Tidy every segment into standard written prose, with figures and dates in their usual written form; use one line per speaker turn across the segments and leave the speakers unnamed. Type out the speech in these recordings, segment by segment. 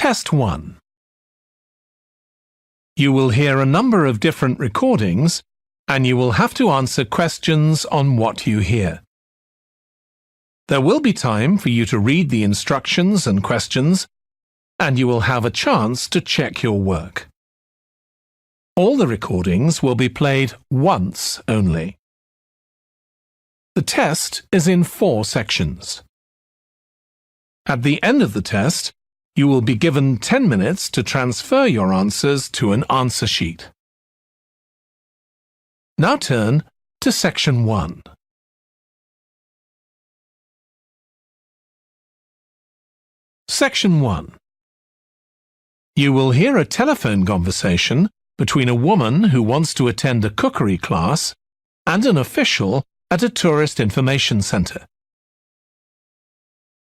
Test 1. You will hear a number of different recordings and you will have to answer questions on what you hear. There will be time for you to read the instructions and questions, and you will have a chance to check your work. All the recordings will be played once only. The test is in 4 sections. At the end of the test, you will be given 10 minutes to transfer your answers to an answer sheet. Now turn to Section 1. Section 1. You will hear a telephone conversation between a woman who wants to attend a cookery class and an official at a tourist information centre.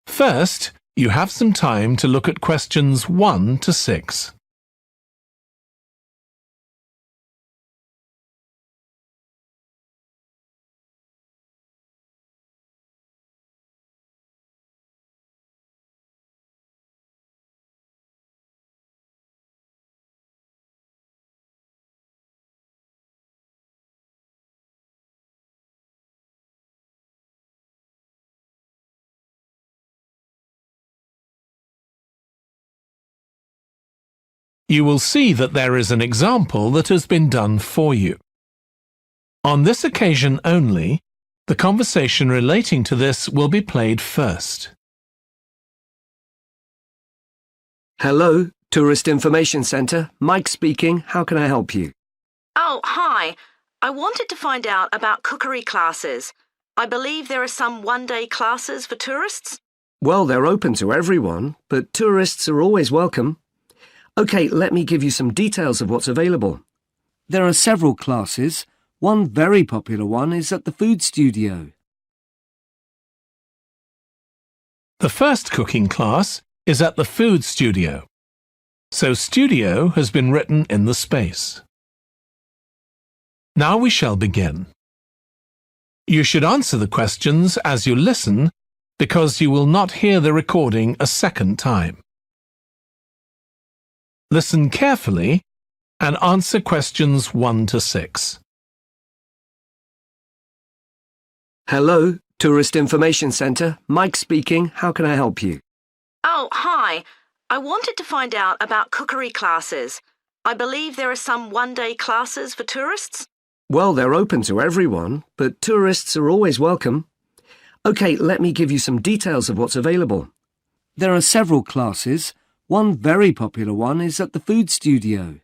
First, you have some time to look at questions 1 to 6. You will see that there is an example that has been done for you. On this occasion only, the conversation relating to this will be played first.
Hello, Tourist Information Centre. Mike speaking. How can I help you?
Oh, hi. I wanted to find out about cookery classes. I believe there are some one-day classes for tourists.
Well, they're open to everyone, but tourists are always welcome. OK, let me give you some details of what's available. There are several classes. One very popular one is at the food studio.
The first cooking class is at the food studio, so studio has been written in the space. Now we shall begin. You should answer the questions as you listen because you will not hear the recording a second time. Listen carefully and answer questions 1 to 6.
Hello, Tourist Information Centre. Mike speaking. How can I help you?
Oh, hi. I wanted to find out about cookery classes. I believe there are some one-day classes for tourists.
Well, they're open to everyone, but tourists are always welcome. OK, let me give you some details of what's available. There are several classes. One very popular one is at the food studio.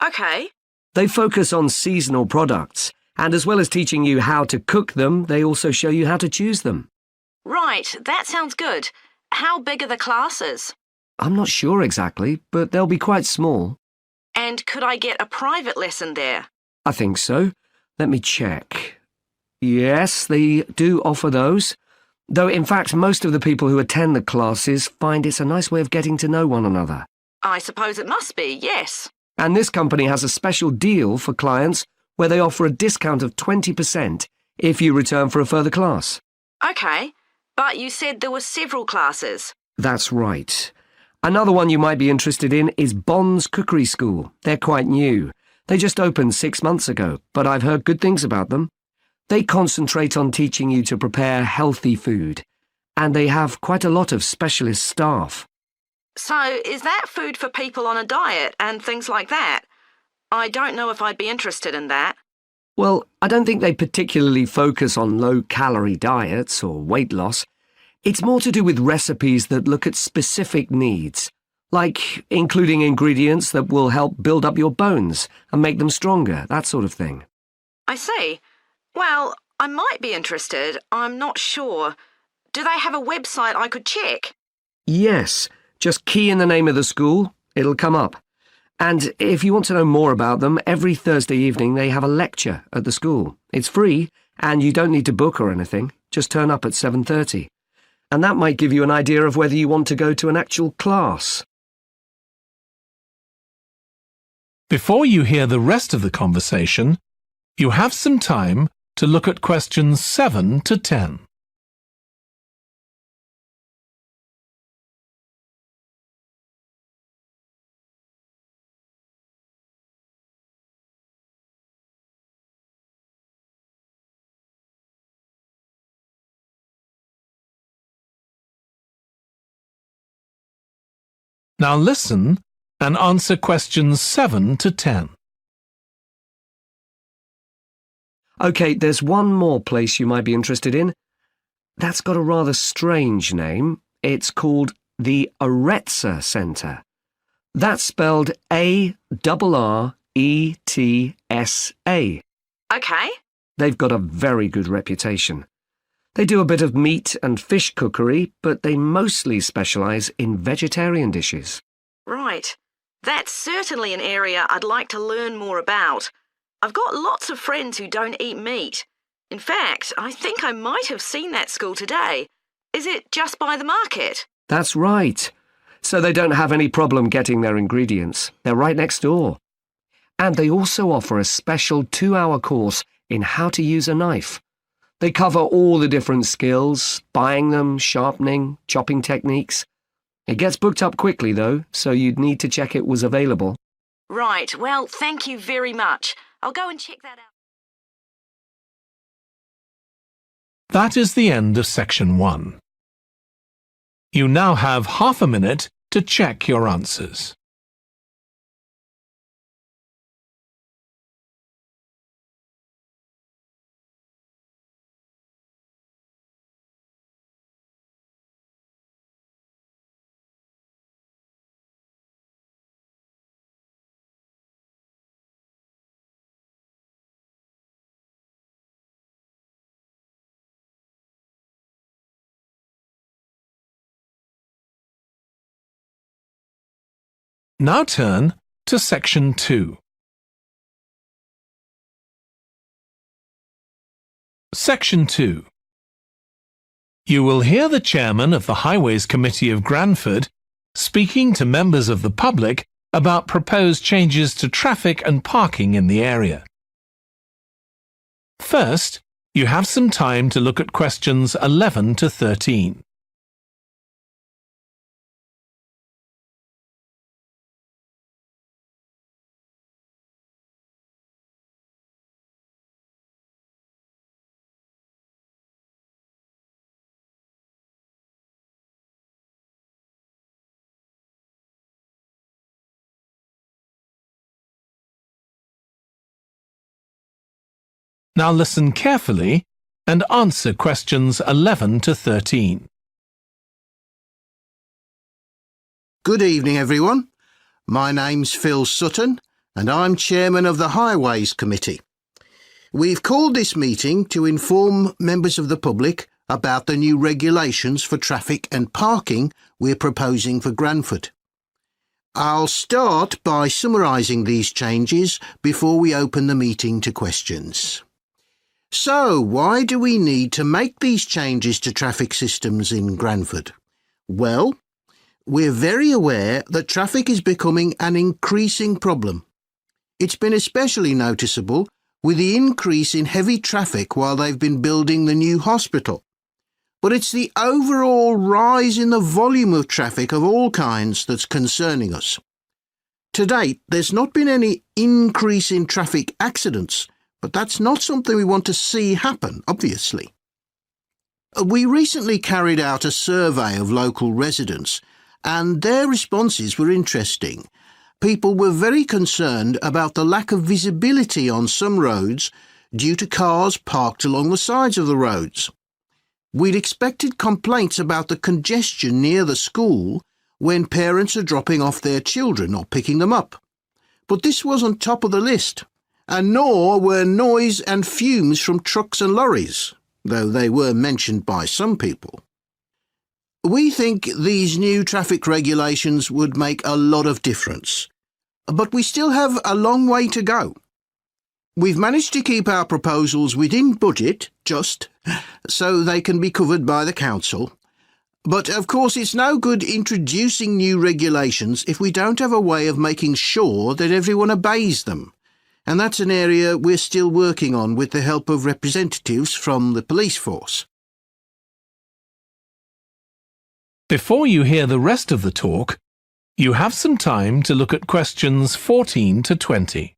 OK.
They focus on seasonal products, and as well as teaching you how to cook them, they also show you how to choose them.
Right, that sounds good. How big are the classes?
I'm not sure exactly, but they'll be quite small.
And could I get a private lesson there?
I think so. Let me check. Yes, they do offer those. Though, in fact, most of the people who attend the classes find it's a nice way of getting to know one another.
I suppose it must be, yes.
And this company has a special deal for clients where they offer a discount of 20% if you return for a further class.
OK, but you said there were several classes.
That's right. Another one you might be interested in is Bond's Cookery School. They're quite new. They just opened 6 months ago, but I've heard good things about them. They concentrate on teaching you to prepare healthy food, and they have quite a lot of specialist staff.
So, is that food for people on a diet and things like that? I don't know if I'd be interested in that.
Well, I don't think they particularly focus on low-calorie diets or weight loss. It's more to do with recipes that look at specific needs, like including ingredients that will help build up your bones and make them stronger, that sort of thing.
I see. Well, I might be interested. I'm not sure. Do they have a website I could check?
Yes, just key in the name of the school. It'll come up. And if you want to know more about them, every Thursday evening they have a lecture at the school. It's free, and you don't need to book or anything. Just turn up at 7:30. And that might give you an idea of whether you want to go to an actual class.
Before you hear the rest of the conversation, you have some time to look at questions 7 to 10. Now listen and answer questions 7 to 10.
OK, there's one more place you might be interested in. That's got a rather strange name. It's called the Aretsa Centre. That's spelled Arretsa.
OK.
They've got a very good reputation. They do a bit of meat and fish cookery, but they mostly specialise in vegetarian dishes.
Right. That's certainly an area I'd like to learn more about. I've got lots of friends who don't eat meat. In fact, I think I might have seen that school today. Is it just by the market?
That's right. So they don't have any problem getting their ingredients. They're right next door. And they also offer a special 2-hour course in how to use a knife. They cover all the different skills, buying them, sharpening, chopping techniques. It gets booked up quickly, though, so you'd need to check it was available.
Right, well, thank you very much. I'll go and check that out.
That is the end of section 1. You now have half a minute to check your answers. Now turn to section 2. Section 2. You will hear the chairman of the Highways Committee of Granford speaking to members of the public about proposed changes to traffic and parking in the area. First, you have some time to look at questions 11 to 13. Now listen carefully and answer questions 11 to 13.
Good evening, everyone. My name's Phil Sutton, and I'm chairman of the Highways Committee. We've called this meeting to inform members of the public about the new regulations for traffic and parking we're proposing for Granford. I'll start by summarising these changes before we open the meeting to questions. So, why do we need to make these changes to traffic systems in Granford? Well, we're very aware that traffic is becoming an increasing problem. It's been especially noticeable with the increase in heavy traffic while they've been building the new hospital. But it's the overall rise in the volume of traffic of all kinds that's concerning us. To date, there's not been any increase in traffic accidents, but that's not something we want to see happen, obviously. We recently carried out a survey of local residents, and their responses were interesting. People were very concerned about the lack of visibility on some roads due to cars parked along the sides of the roads. We'd expected complaints about the congestion near the school when parents are dropping off their children or picking them up. But this wasn't top of the list, and nor were noise and fumes from trucks and lorries, though they were mentioned by some people. We think these new traffic regulations would make a lot of difference, but we still have a long way to go. We've managed to keep our proposals within budget, so they can be covered by the council. But of course it's no good introducing new regulations if we don't have a way of making sure that everyone obeys them. And that's an area we're still working on with the help of representatives from the police force.
Before you hear the rest of the talk, you have some time to look at questions 14 to 20.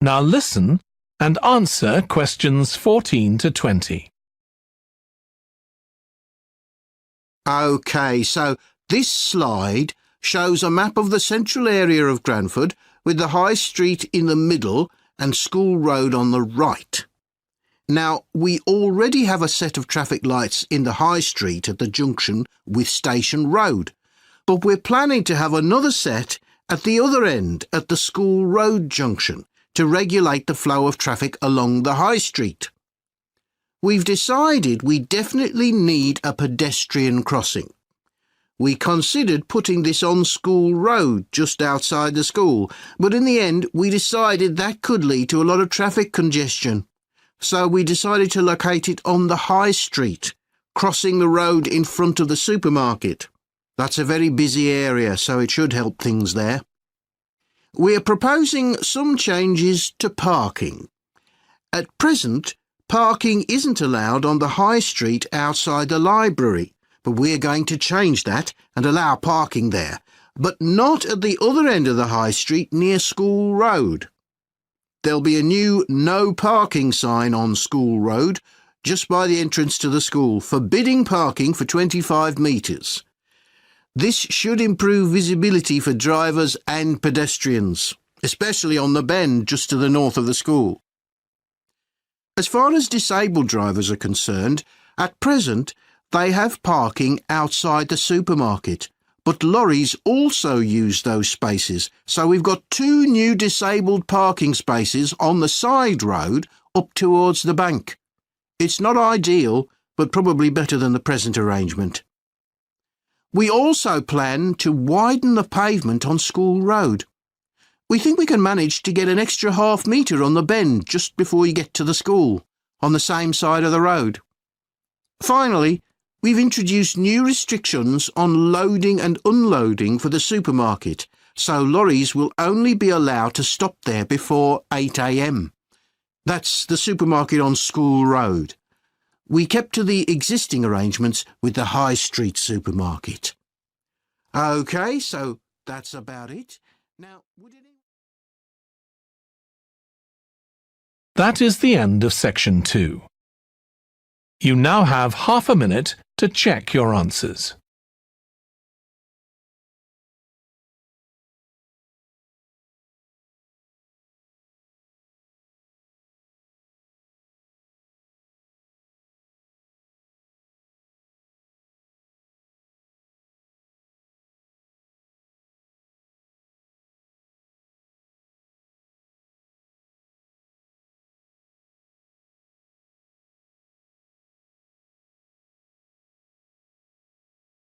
Now listen and answer questions 14 to 20.
OK, so this slide shows a map of the central area of Granford with the High Street in the middle and School Road on the right. Now, we already have a set of traffic lights in the High Street at the junction with Station Road, but we're planning to have another set at the other end at the School Road junction to regulate the flow of traffic along the High Street. We've decided we definitely need a pedestrian crossing. We considered putting this on School Road just outside the school, but in the end we decided that could lead to a lot of traffic congestion. So we decided to locate it on the High Street, crossing the road in front of the supermarket. That's a very busy area, so it should help things there. We're proposing some changes to parking. At present, parking isn't allowed on the High Street outside the library, but we're going to change that and allow parking there, but not at the other end of the High Street near School Road. There'll be a new no parking sign on School Road just by the entrance to the school, forbidding parking for 25 metres. This should improve visibility for drivers and pedestrians, especially on the bend just to the north of the school. As far as disabled drivers are concerned, at present they have parking outside the supermarket, but lorries also use those spaces, so we've got 2 new disabled parking spaces on the side road up towards the bank. It's not ideal, but probably better than the present arrangement. We also plan to widen the pavement on School Road. We think we can manage to get an extra half metre on the bend just before you get to the school, on the same side of the road. Finally, we've introduced new restrictions on loading and unloading for the supermarket, so lorries will only be allowed to stop there before 8 a.m. That's the supermarket on School Road. We kept to the existing arrangements with the High Street supermarket. OK, so that's about it. Now,
That is the end of section 2. You now have half a minute to check your answers.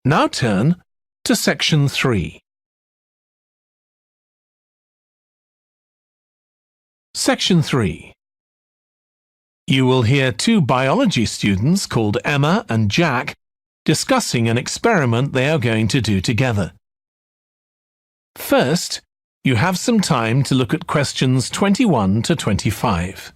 Now turn to section 3. Section 3. You will hear 2 biology students called Emma and Jack discussing an experiment they are going to do together. First, you have some time to look at questions 21 to 25.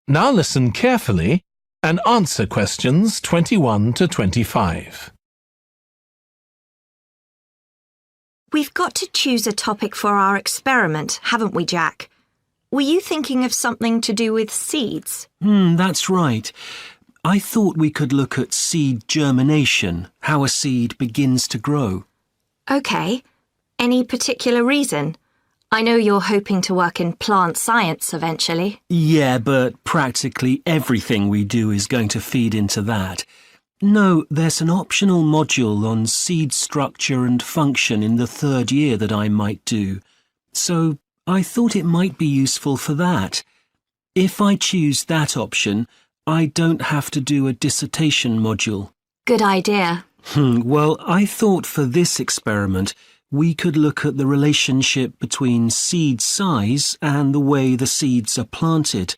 Now listen carefully and answer questions 21 to 25.
We've got to choose a topic for our experiment, haven't we, Jack? Were you thinking of something to do with seeds?
That's right. I thought we could look at seed germination, how a seed begins to grow.
OK. Any particular reason? I know you're hoping to work in plant science eventually.
Yeah, but practically everything we do is going to feed into that. No, there's an optional module on seed structure and function in the 3rd year that I might do. So I thought it might be useful for that. If I choose that option, I don't have to do a dissertation module.
Good idea.
Well, I thought for this experiment, We could look at the relationship between seed size and the way the seeds are planted,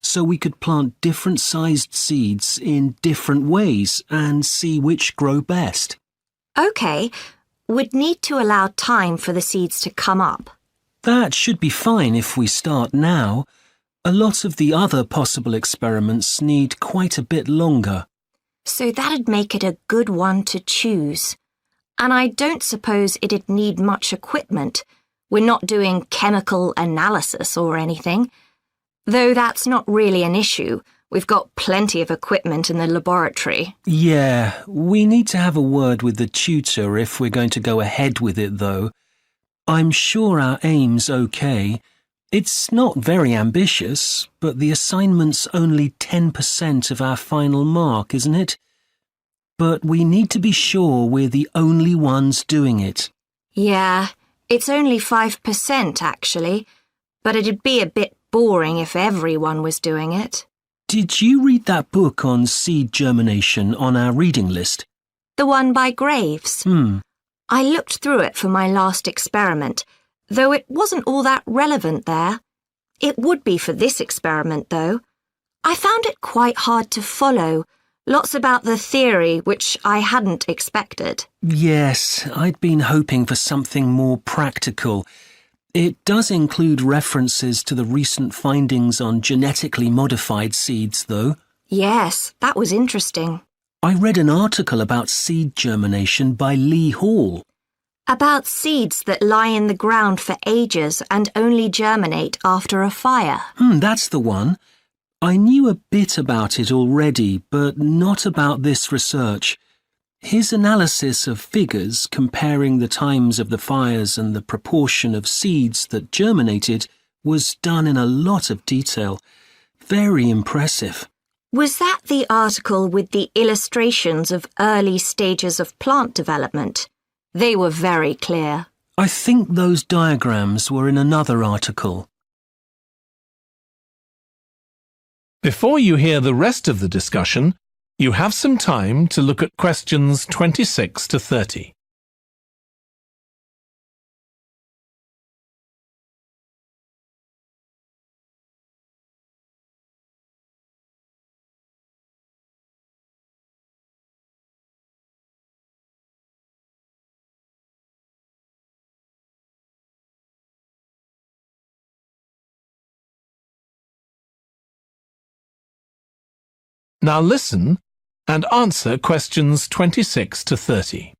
so we could plant different sized seeds in different ways and see which grow best.
OK, we'd need to allow time for the seeds to come up.
That should be fine if we start now. A lot of the other possible experiments need quite a bit longer.
So that'd make it a good one to choose. And I don't suppose it'd need much equipment. We're not doing chemical analysis or anything. Though that's not really an issue. We've got plenty of equipment in the laboratory.
Yeah, we need to have a word with the tutor if we're going to go ahead with it, though. I'm sure our aim's okay. It's not very ambitious, but the assignment's only 10% of our final mark, isn't it? But we need to be sure we're the only ones doing it.
Yeah, it's only 5% actually, but it'd be a bit boring if everyone was doing it.
Did you read that book on seed germination on our reading list?
The one by Graves? I looked through it for my last experiment, though it wasn't all that relevant there. It would be for this experiment, though. I found it quite hard to follow. Lots about the theory, which I hadn't expected.
Yes, I'd been hoping for something more practical. It does include references to the recent findings on genetically modified seeds, though.
Yes, that was interesting.
I read an article about seed germination by Lee Hall.
About seeds that lie in the ground for ages and only germinate after a fire.
That's the one. I knew a bit about it already, but not about this research. His analysis of figures comparing the times of the fires and the proportion of seeds that germinated was done in a lot of detail. Very impressive.
Was that the article with the illustrations of early stages of plant development? They were very clear.
I think those diagrams were in another article.
Before you hear the rest of the discussion, you have some time to look at questions 26 to 30. Now listen and answer questions 26 to 30.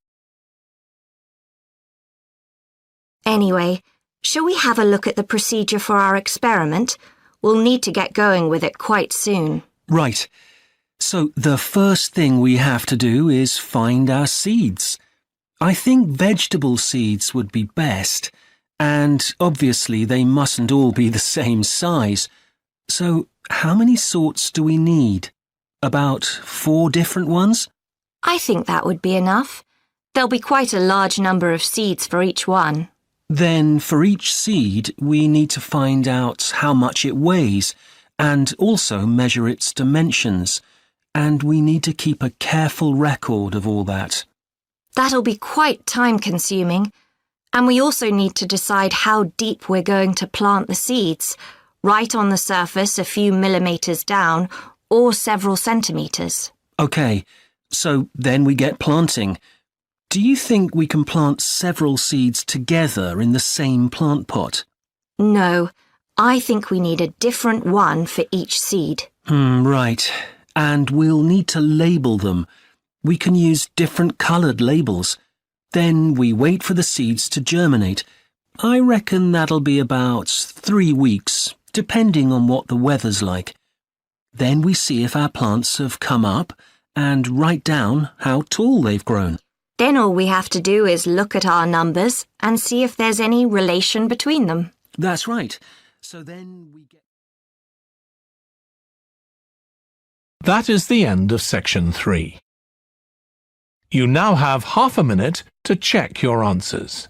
Anyway, shall we have a look at the procedure for our experiment? We'll need to get going with it quite soon.
Right. So the first thing we have to do is find our seeds. I think vegetable seeds would be best, and obviously they mustn't all be the same size. So how many sorts do we need? About 4 different ones?
I think that would be enough. There'll be quite a large number of seeds for each one.
Then for each seed, we need to find out how much it weighs and also measure its dimensions. And we need to keep a careful record of all that.
That'll be quite time-consuming. And we also need to decide how deep we're going to plant the seeds, right on the surface a few millimetres down, or several centimetres.
OK, so then we get planting. Do you think we can plant several seeds together in the same plant pot?
No, I think we need a different one for each seed.
Right. And we'll need to label them. We can use different coloured labels. Then we wait for the seeds to germinate. I reckon that'll be about 3 weeks, depending on what the weather's like. Then we see if our plants have come up and write down how tall they've grown.
Then all we have to do is look at our numbers and see if there's any relation between them.
That's right. So then we get...
That is the end of section 3. You now have half a minute to check your answers.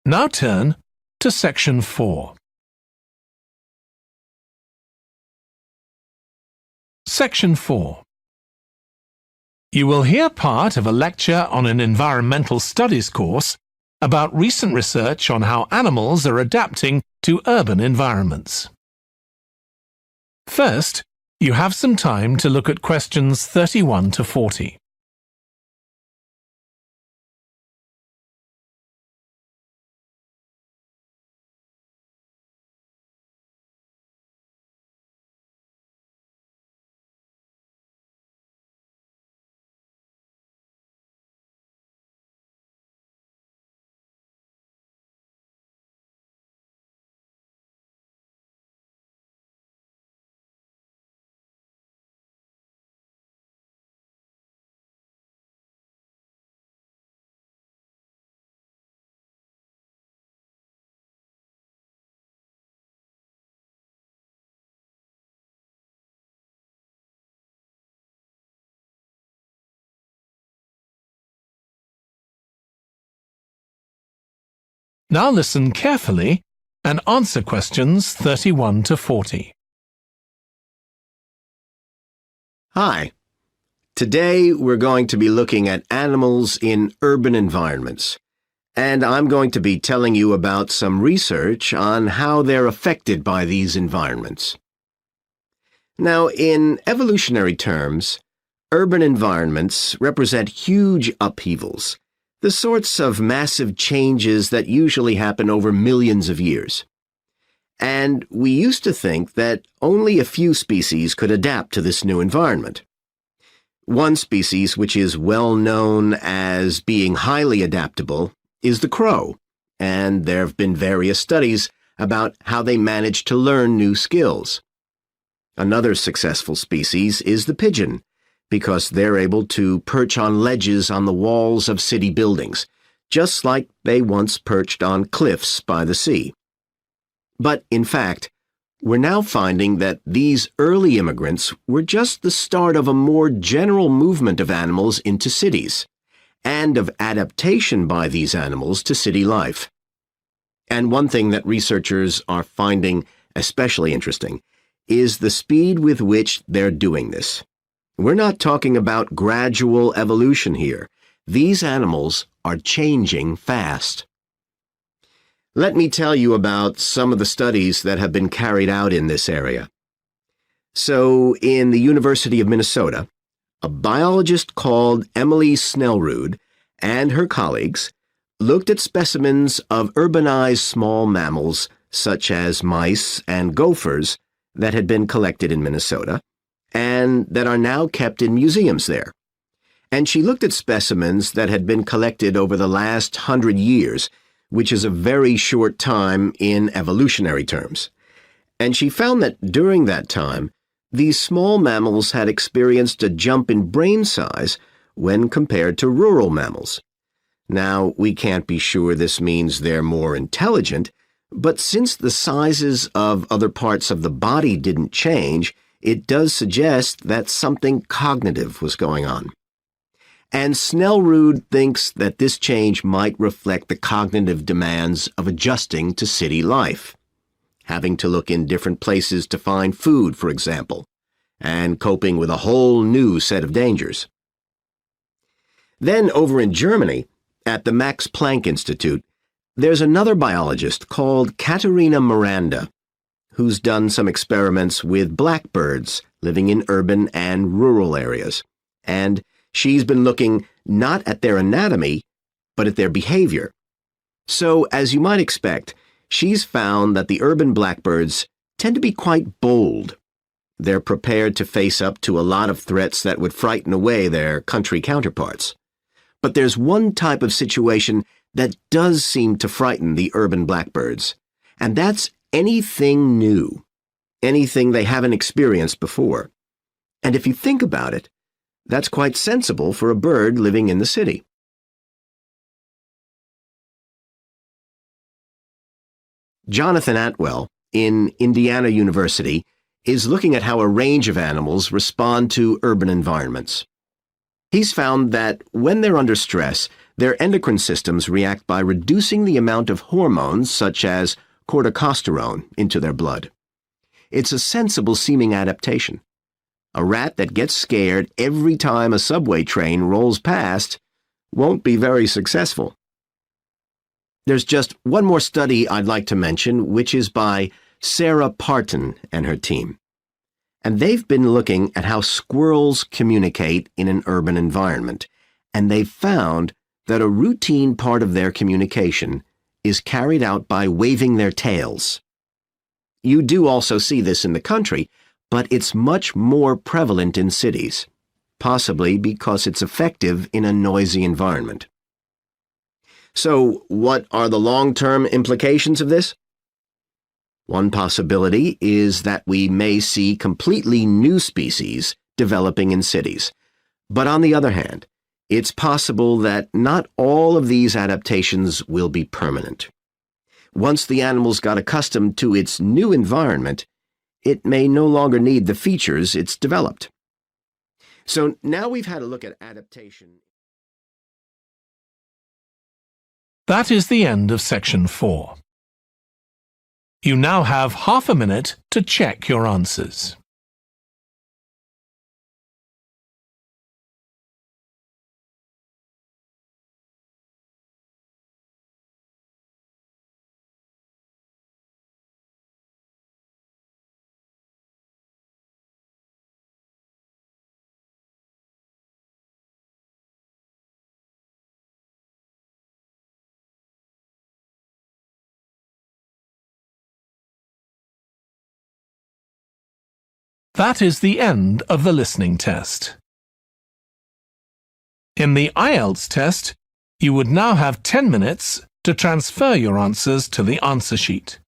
Now turn to Section 4. Section 4. You will hear part of a lecture on an environmental studies course about recent research on how animals are adapting to urban environments. First, you have some time to look at questions 31 to 40. Now listen carefully and answer questions 31 to 40.
Hi. Today we're going to be looking at animals in urban environments, and I'm going to be telling you about some research on how they're affected by these environments. Now, in evolutionary terms, urban environments represent huge upheavals, the sorts of massive changes that usually happen over millions of years. And we used to think that only a few species could adapt to this new environment. One species which is well known as being highly adaptable is the crow, and there have been various studies about how they manage to learn new skills. Another successful species is the pigeon, because they're able to perch on ledges on the walls of city buildings, just like they once perched on cliffs by the sea. But, in fact, we're now finding that these early immigrants were just the start of a more general movement of animals into cities, and of adaptation by these animals to city life. And one thing that researchers are finding especially interesting is the speed with which they're doing this. We're not talking about gradual evolution here. These animals are changing fast. Let me tell you about some of the studies that have been carried out in this area. So, in the University of Minnesota, a biologist called Emily Snellrud and her colleagues looked at specimens of urbanized small mammals such as mice and gophers that had been collected in Minnesota and that are now kept in museums there. And she looked at specimens that had been collected over the last 100 years, which is a very short time in evolutionary terms. And she found that during that time, these small mammals had experienced a jump in brain size when compared to rural mammals. Now, we can't be sure this means they're more intelligent, but since the sizes of other parts of the body didn't change, it does suggest that something cognitive was going on. And Snellrud thinks that this change might reflect the cognitive demands of adjusting to city life, having to look in different places to find food, for example, and coping with a whole new set of dangers. Then over in Germany, at the Max Planck Institute, there's another biologist called Katharina Miranda, who's done some experiments with blackbirds living in urban and rural areas, and she's been looking not at their anatomy, but at their behavior. So, as you might expect, she's found that the urban blackbirds tend to be quite bold. They're prepared to face up to a lot of threats that would frighten away their country counterparts. But there's one type of situation that does seem to frighten the urban blackbirds, and that's anything new, anything they haven't experienced before. And if you think about it, that's quite sensible for a bird living in the city. Jonathan Atwell, in Indiana University, is looking at how a range of animals respond to urban environments. He's found that when they're under stress, Their endocrine systems react by reducing the amount of hormones such as corticosterone into their blood. It's a sensible-seeming adaptation. A rat that gets scared every time a subway train rolls past won't be very successful. There's just one more study I'd like to mention, which is by Sarah Parton and her team. And they've been looking at how squirrels communicate in an urban environment, and they've found that a routine part of their communication is carried out by waving their tails. You do also see this in the country, but it's much more prevalent in cities, possibly because it's effective in a noisy environment. So, what are the long-term implications of this? One possibility is that we may see completely new species developing in cities. But on the other hand, it's possible that not all of these adaptations will be permanent. Once the animals got accustomed to its new environment, it may no longer need the features it's developed. So now we've had a look at adaptation.
That is the end of section 4. You now have half a minute to check your answers. That is the end of the listening test. In the IELTS test, you would now have 10 minutes to transfer your answers to the answer sheet.